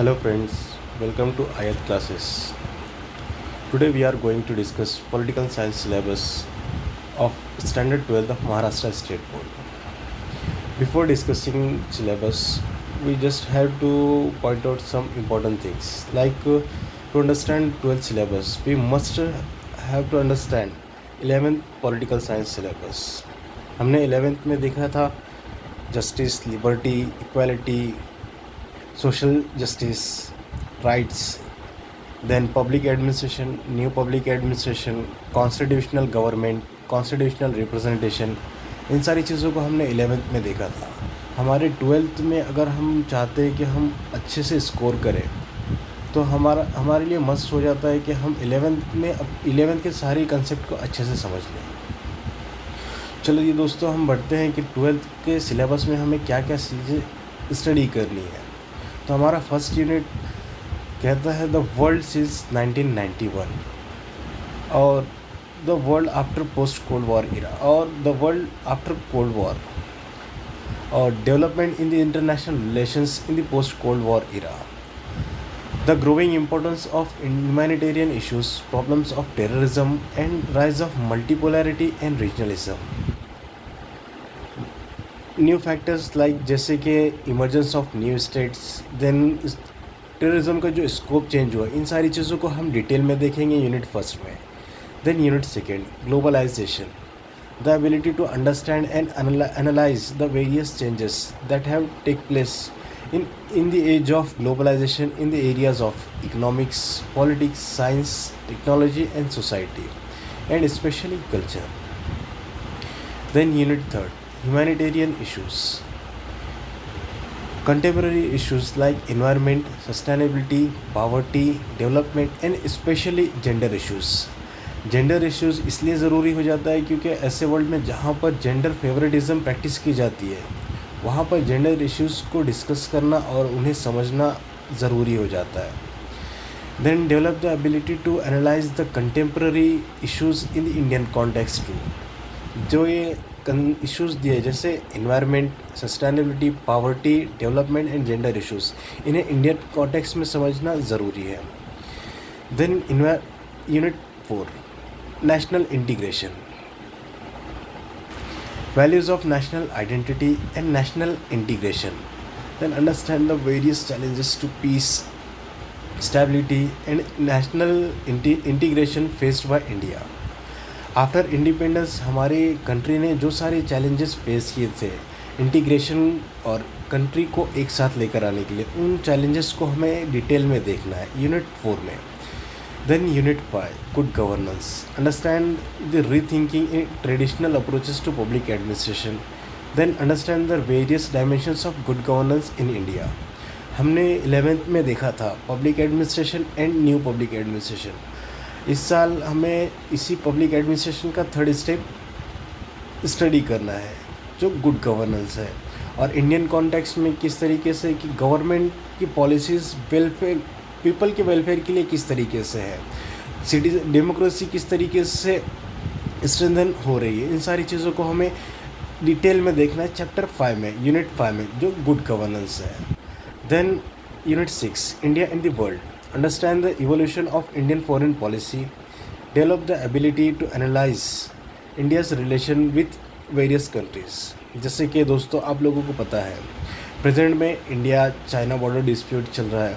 Hello friends, welcome to Ayat classes. Today we are going to discuss political science syllabus of standard 12th of Maharashtra State Board. Before discussing syllabus, we just have to point out some important things. To understand 12th syllabus, we must have to understand 11th political science syllabus. हमने 11th में देखा था justice, liberty, equality, social justice, rights, then public administration, new public administration, constitutional government, constitutional representation, इन सारी चीज़ों को हमने 11th में देखा था. हमारे 12th में अगर हम चाहते हैं कि हम अच्छे से स्कोर करें तो हमारे लिए मस्ट हो जाता है कि हम 11th में अब 11th के सारे कंसेप्ट को अच्छे से समझ लें. चलो ये दोस्तों, हम बढ़ते हैं कि 12th के सिलेबस में हमें क्या क्या चीज़ें स्टडी करनी है. तो हमारा फर्स्ट यूनिट कहता है द वर्ल्ड सिंस 1991 और the world after post cold war era और the world after cold war और development in the international relations in the post cold war era, the growing importance of humanitarian issues, problems of terrorism and rise of multipolarity and regionalism. New factors like जैसे कि emergence of new states, then terrorism का जो scope change हुआ, इन सारी चीज़ों को हम detail में देखेंगे यूनिट फर्स्ट में. Then unit second globalisation, the ability to understand and analyse the various changes that have take place in the age of globalisation in the areas of economics, politics, science, technology and society and specially culture. Then unit third humanitarian issues, contemporary issues like environment, sustainability, poverty, development and especially gender issues. Gender issues इसलिए ज़रूरी हो जाता है क्योंकि ऐसे world में जहाँ पर जेंडर फेवरेटिज़म प्रैक्टिस की जाती है वहाँ पर जेंडर इश्यूज़ को डिस्कस करना और उन्हें समझना ज़रूरी हो जाता है. Then develop the ability to analyse the contemporary issues in the Indian context too. जो ये इश्यूज़ दिए जैसे environment, sustainability, poverty, development and gender issues, इन्हें इंडियन कॉन्टेक्स्ट में समझना ज़रूरी है. Then unit 4 national integration, values of national identity and national integration. Then understand the various challenges to peace, stability and national integration faced by India. After independence हमारे country ने जो सारे challenges face किए थे इंटीग्रेशन और country को एक साथ लेकर आने के लिए, उन चैलेंजेस को हमें डिटेल में देखना है यूनिट 4 में. Then unit 5 good governance, understand the rethinking in traditional approaches to public administration. Then understand the various dimensions of good governance in India. हमने 11th में देखा था public administration and new public administration. इस साल हमें इसी public administration का third step study करना है जो गुड गवर्नेंस है और इंडियन कॉन्टेक्स्ट में किस तरीके से कि गवर्नमेंट की पॉलिसीज़ वेलफेयर, पीपल के वेलफेयर के लिए किस तरीके से है, सिटीजन डेमोक्रेसी किस तरीके से स्ट्रेंथन हो रही है. इन सारी चीज़ों को हमें डिटेल में देखना है चैप्टर 5 में, यूनिट 5 में जो गुड गवर्नेंस है. Then unit 6 India in the world, understand the evolution of Indian foreign policy, develop the ability to analyze India's relation with various countries. जैसे कि दोस्तों आप लोगों को पता है प्रेजेंट में इंडिया चाइना बॉर्डर डिस्प्यूट चल रहा है,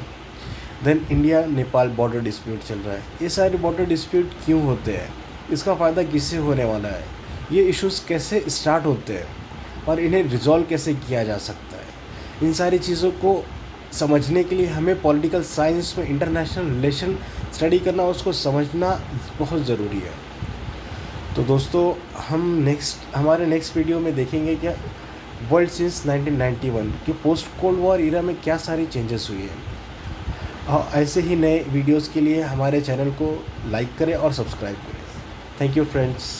then India Nepal border dispute चल रहा है. ये सारे बॉर्डर डिस्प्यूट क्यों होते हैं, इसका फ़ायदा किससे होने वाला है, ये इश्यूज़ कैसे स्टार्ट होते हैं और इन्हें रिजॉल्व कैसे किया जा सकता है, इन सारी चीज़ों को समझने के लिए हमें पॉलिटिकल साइंस में इंटरनेशनल रिलेशन स्टडी करना, उसको समझना बहुत ज़रूरी है. तो दोस्तों हम हमारे नेक्स्ट वीडियो में देखेंगे कि वर्ल्ड सिंस 1991 कि पोस्ट कोल्ड वॉर इरा में क्या सारी चेंजेस हुई है. और ऐसे ही नए वीडियोस के लिए हमारे चैनल को लाइक करें और सब्सक्राइब करें. Thank you friends.